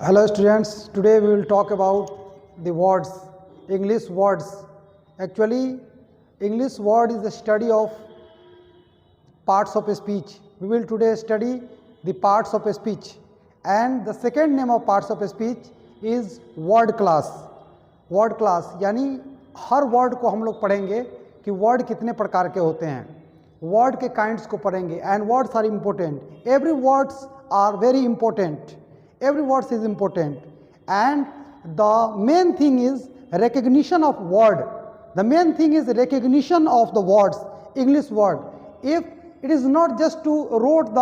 Hello students, today we will talk about the words, English words. Actually, English word is the study of parts of a speech. We will today study the parts of a speech, and the second name of parts of a speech is word class. Word class यानी हर word को हम लोग पढ़ेंगे कि word कितने प्रकार के होते हैं, वर्ड के काइंड्स को पढ़ेंगे, and words are important. Every words are very important. Every word is important, and the main thing is recognition of word. The main thing is recognition of the words, English word. If it is not just to rote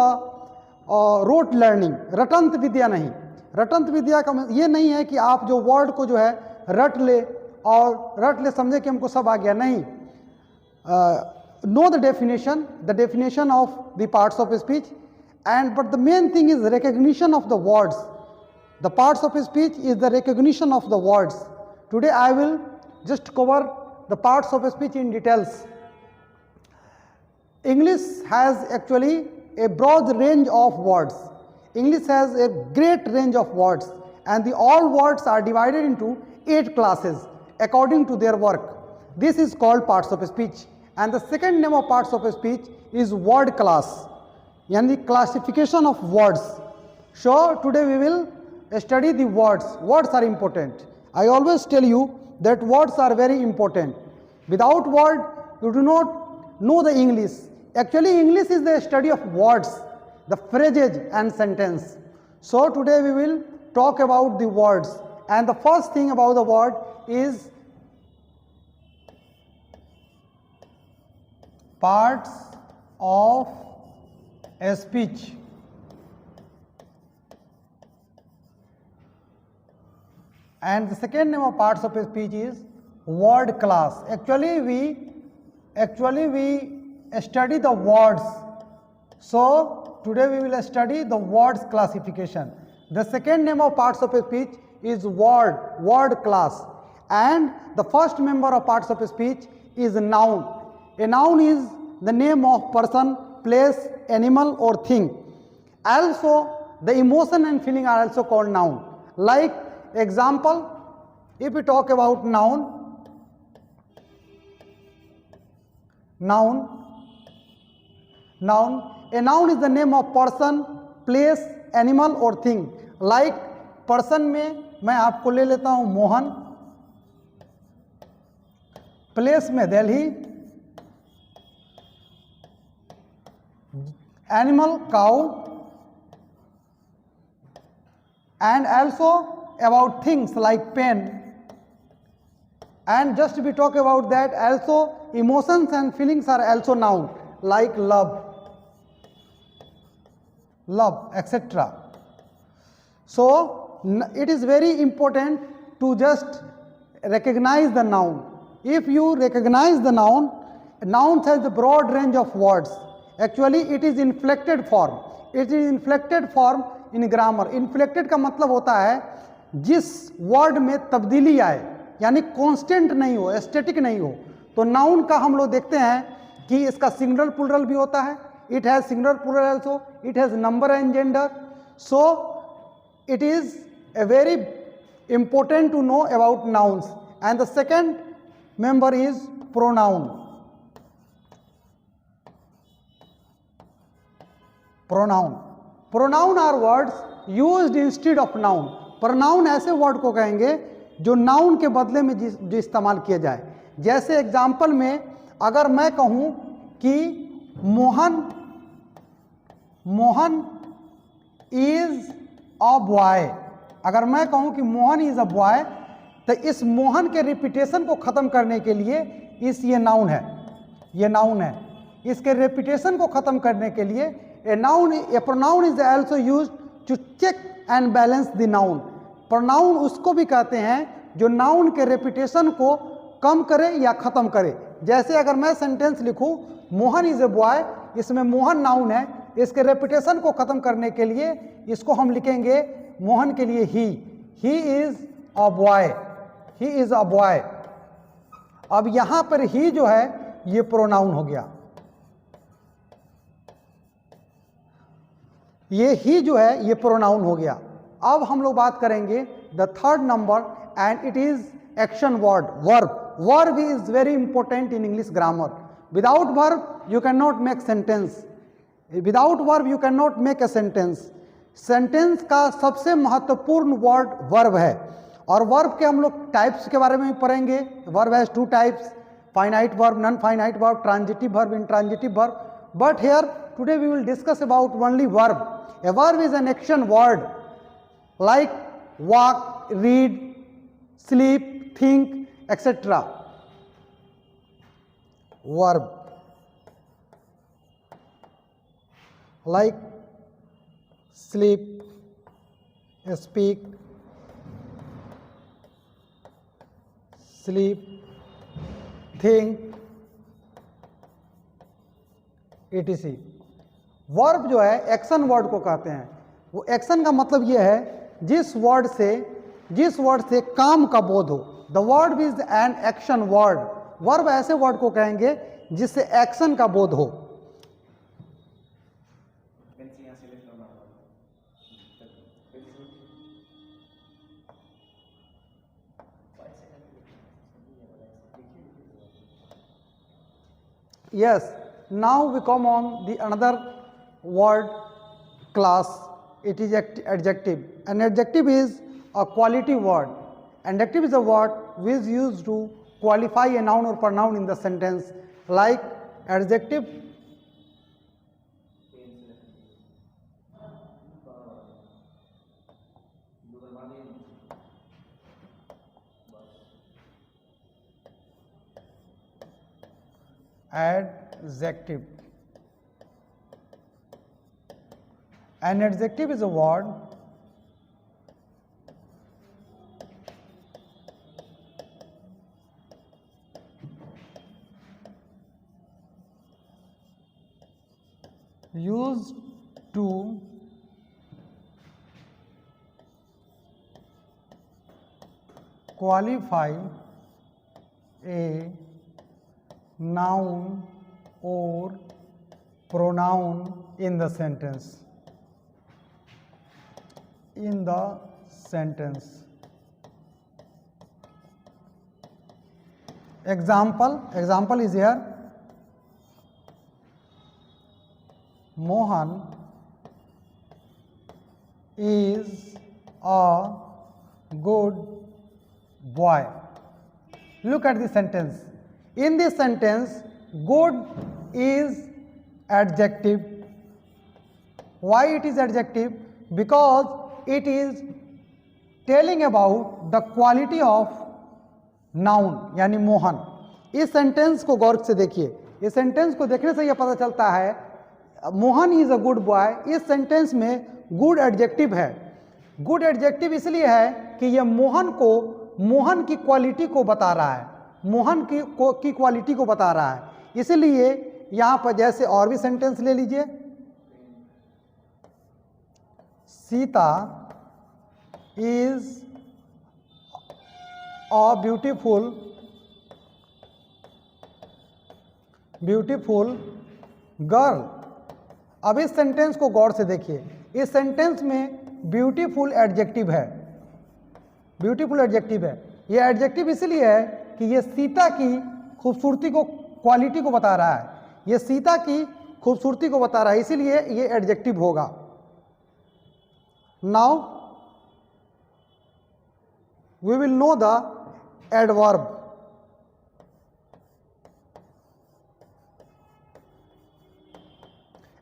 learning, रटंत विद्या नहीं. रटंत विद्या का ये नहीं है कि आप जो word को जो है रट ले और रट ले समझे कि हमको सब आ गया. नहीं. Know the definition of the parts of speech. But the main thing is recognition of the words. The parts of speech is the recognition of the words. Today I will just cover the parts of speech in details. English has actually a broad range of words. English has a great range of words, and all words are divided into 8 classes according to their work. This is called parts of speech, and the second name of parts of speech is word class. Yani classification of words. So today we will study the words. Words are important. I always tell you that words are very important. Without word you do not know the English. Actually English is the study of words, the phrases and sentence. So today we will talk about the words, and the first thing about the word is parts of a speech. And the second name of parts of a speech is word class. Actually we study the words. So today we will study the words classification. The second name of parts of a speech is word class, and the first member of parts of a speech is a noun. A noun is the name of person, place, animal or thing. Also the emotion and feeling are also called noun. Like example, if we talk about noun, a noun is the name of person, place, animal or thing. Like person में मैं आपको ले लेता हूँ Mohan, place में Delhi, animal cow, and also about things like pen. And just we talk about that, also emotions and feelings are also noun, like love, etc. So it is very important to just recognize the noun. If you recognize the noun has a broad range of words. Actually it is inflected form. It is inflected form in grammar. Inflected का मतलब होता है जिस word में तब्दीली आए, यानी constant नहीं हो, स्टैटिक नहीं हो. तो नाउन का हम लोग देखते हैं कि इसका सिंगुलर प्लूरल भी होता है. It has singular plural also, it has number and gender. So it is a very important to know about nouns. And the second member is pronoun. Pronoun are words used instead of noun. pronoun ऐसे word को कहेंगे जो noun के बदले में जो इस्तेमाल किया जाए. जैसे एग्जाम्पल में अगर मैं कहूँ कि मोहन इज अ बॉय, अगर मैं कहूँ कि मोहन इज अ बॉय, तो इस मोहन के रिपीटेशन को ख़त्म करने के लिए ये नाउन है. इसके रिपीटेशन को ख़त्म करने के लिए a pronoun is also used to check and balance the noun. pronoun उसको भी कहते हैं जो नाउन के रिपीटेशन को कम करे या ख़त्म करे. जैसे अगर मैं सेंटेंस लिखूं मोहन इज ए बॉय, इसमें मोहन नाउन है, इसके रेपिटेशन को ख़त्म करने के लिए इसको हम लिखेंगे मोहन के लिए ही इज़ अ बॉय. अब यहाँ पर ही जो है ये प्रोनाउन हो गया. ये ही जो है ये प्रोनाउन हो गया. अब हम लोग बात करेंगे the third number and it is action word, verb. Verb is very important in English grammar. Without verb you can not make sentence, without verb you can not make a sentence. Sentence का सबसे महत्वपूर्ण word verb है। और verb के हम लोग types के बारे में भी पढ़ेंगे। Verb has two types, finite verb, non finite verb, transitive verb, intransitive verb. But here today we will discuss about only verb. A verb is an action word like walk, read, sleep, think, etc. Verb like sleep, speak, sleep, think, etc. Verb जो है action word को कहते हैं। वो action का मतलब यह है जिस वर्ड से काम का बोध हो। The word is an action word. Verb ऐसे वर्ड को कहेंगे जिससे एक्शन का बोध हो। Yes, now we come on the another word class. It is adjective. An adjective is a quality word. Adjective is a word which is used to qualify a noun or pronoun in the sentence. Like adjective, adjective. An adjective is a word used to qualify a noun or pronoun in the sentence. Example is here. Mohan is a good boy. Look at the sentence. In this sentence, good is adjective. Why it is adjective? Because it is telling about the quality of noun यानी मोहन। इस sentence को गौर से देखिए। इस sentence को देखने से यह पता चलता है Mohan is a good boy. इस सेंटेंस में गुड एडजेक्टिव है। गुड एडजेक्टिव इसलिए है कि यह मोहन की क्वालिटी को बता रहा है। मोहन की क्वालिटी को बता रहा है। इसलिए यहाँ पर जैसे और भी सेंटेंस ले लीजिए। Sita is a beautiful girl. अब इस सेंटेंस को गौर से देखिए। इस सेंटेंस में ब्यूटीफुल एडजेक्टिव है। ब्यूटीफुल एडजेक्टिव है। यह एडजेक्टिव इसलिए है कि यह सीता की खूबसूरती को, क्वालिटी को बता रहा है। यह सीता की खूबसूरती को बता रहा है, इसीलिए यह एडजेक्टिव होगा। Now we will know the adverb.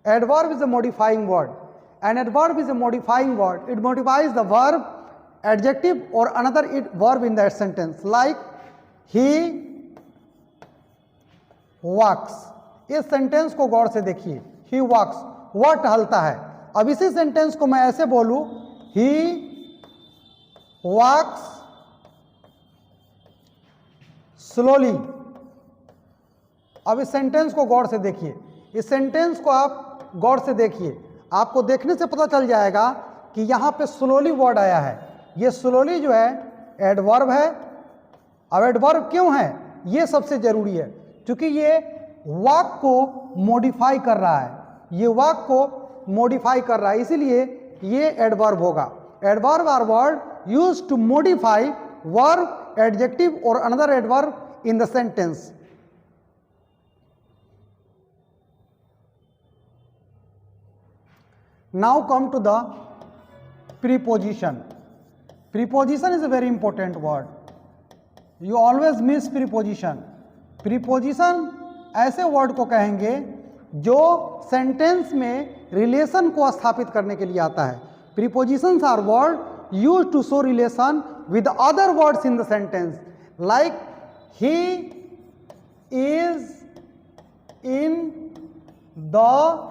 Adverb is a modifying word. An adverb is a modifying word. It modifies the verb, adjective or another verb in that sentence. Like he walks. इस sentence को गौर से देखिए। He walks, वह टहलता है। अब इसी sentence को मैं ऐसे बोलूं, he walks slowly। अब इस सेंटेंस को गौर से देखिए। इस सेंटेंस को आप गौर से देखिए। आपको देखने से पता चल जाएगा कि यहां पे स्लोली वर्ड आया है। ये स्लोली जो है एडवर्ब है। अब एडवर्ब क्यों है, ये सबसे जरूरी है, क्योंकि ये वाक को मॉडिफाई कर रहा है। ये वाक को मॉडिफाई कर रहा है, इसीलिए ये एडवर्ब होगा। Adverb are word used to modify verb, adjective or another adverb in the sentence. Now come to the preposition. Preposition is a very important word. You always miss preposition. Preposition ऐसे word को कहेंगे जो sentence में relation को स्थापित करने के लिए आता है. Prepositions are word used to show relation with other words in the sentence, like he is in the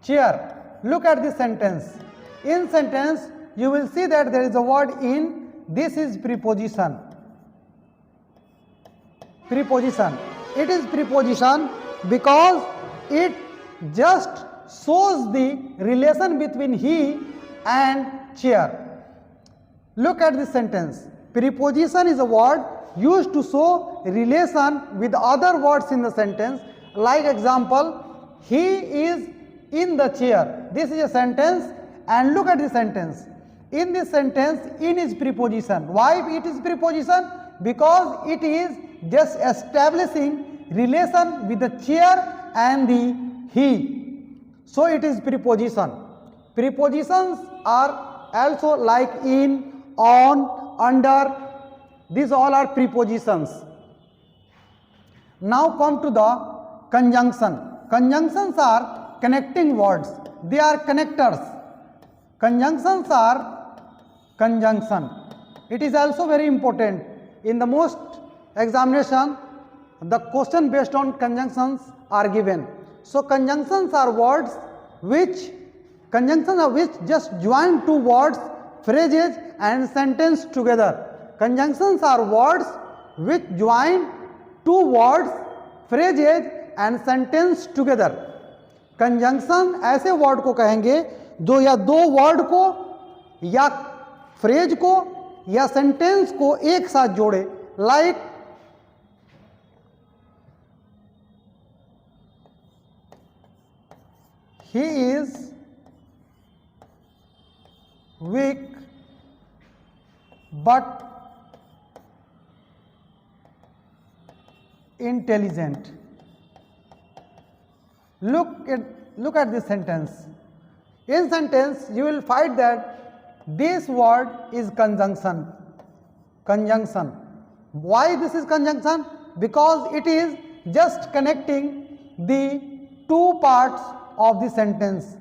chair. Look at this sentence. In sentence you will see that there is a word in. This is preposition. Preposition. It is preposition because it just shows the relation between he and chair. Look at this sentence. Preposition is a word used to show relation with other words in the sentence. Like example, he is in the chair. This is a sentence, and look at the sentence. In this sentence, in is preposition. Why it is preposition? Because it is just establishing relation with the chair and the he. So it is preposition. Prepositions are also like in, on, under. These all are prepositions. Now come to the conjunction. Conjunctions are connecting words. They are connectors. Conjunctions are conjunction. It is also very important. In the most examination, the question based on conjunctions are given. So conjunctions are words which just join two words, phrases and sentence together. Conjunctions are words which join two words, phrases and sentence together. Conjunction ऐसे word को कहेंगे जो या दो word को या phrase को या सेंटेंस को एक साथ जोड़े. Like he is weak but intelligent. Look at this sentence. In sentence you will find that this word is conjunction. Conjunction. Why this is conjunction? Because it is just connecting the two parts of the sentence.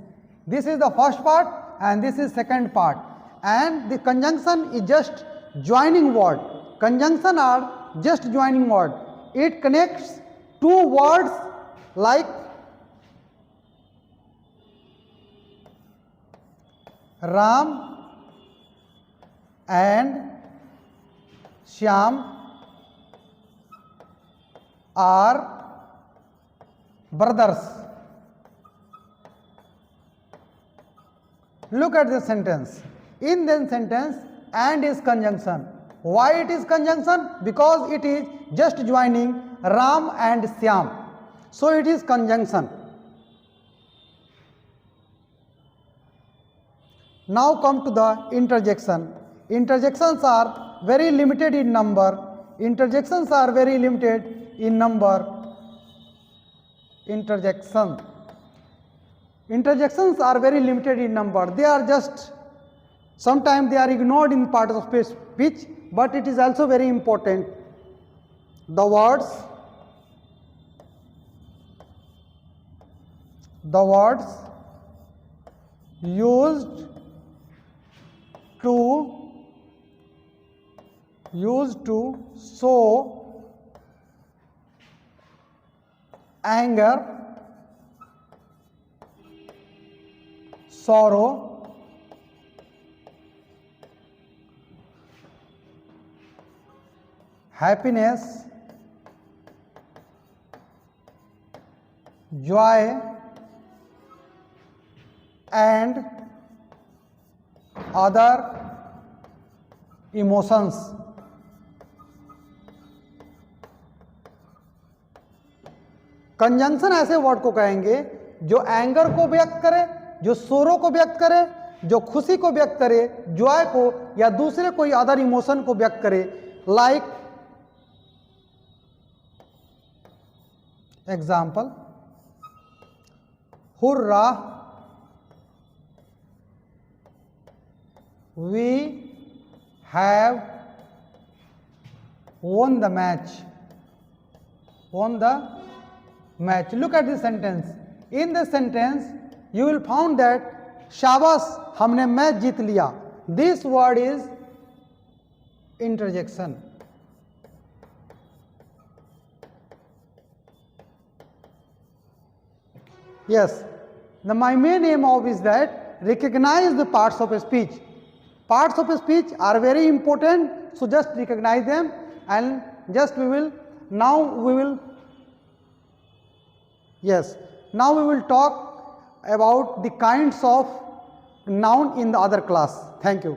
This is the first part and this is second part, and the conjunction is just joining word. Conjunction are just joining word. It connects two words like Ram and Shyam are brothers. Look at this sentence. In this sentence, and is conjunction. Why it is conjunction? Because it is just joining Ram and Shyam. So it is conjunction. Now come to the interjection. Interjections are very limited in number. Interjections are very limited in number. Interjections are very limited in number. They are just, sometimes they are ignored in part of speech, but it is also very important. The words used to show anger, sorrow, happiness, joy and other emotions. Conjunction ऐसे word को कहेंगे जो anger को व्यक्त करे, जो सोरो को व्यक्त करे, जो खुशी को व्यक्त करे, जॉय को या दूसरे कोई अदर इमोशन को व्यक्त करे, like example hurrah, we have won the match. Won the match. Look at this sentence. In this sentence, you will find that शाबाश हमने मैच जीत लिया. This word is interjection. Yes. Now my main aim of is that recognize the parts of a speech. Parts of a speech are very important, so just recognize them. And just now we will talk about the kinds of noun in the other class. Thank you.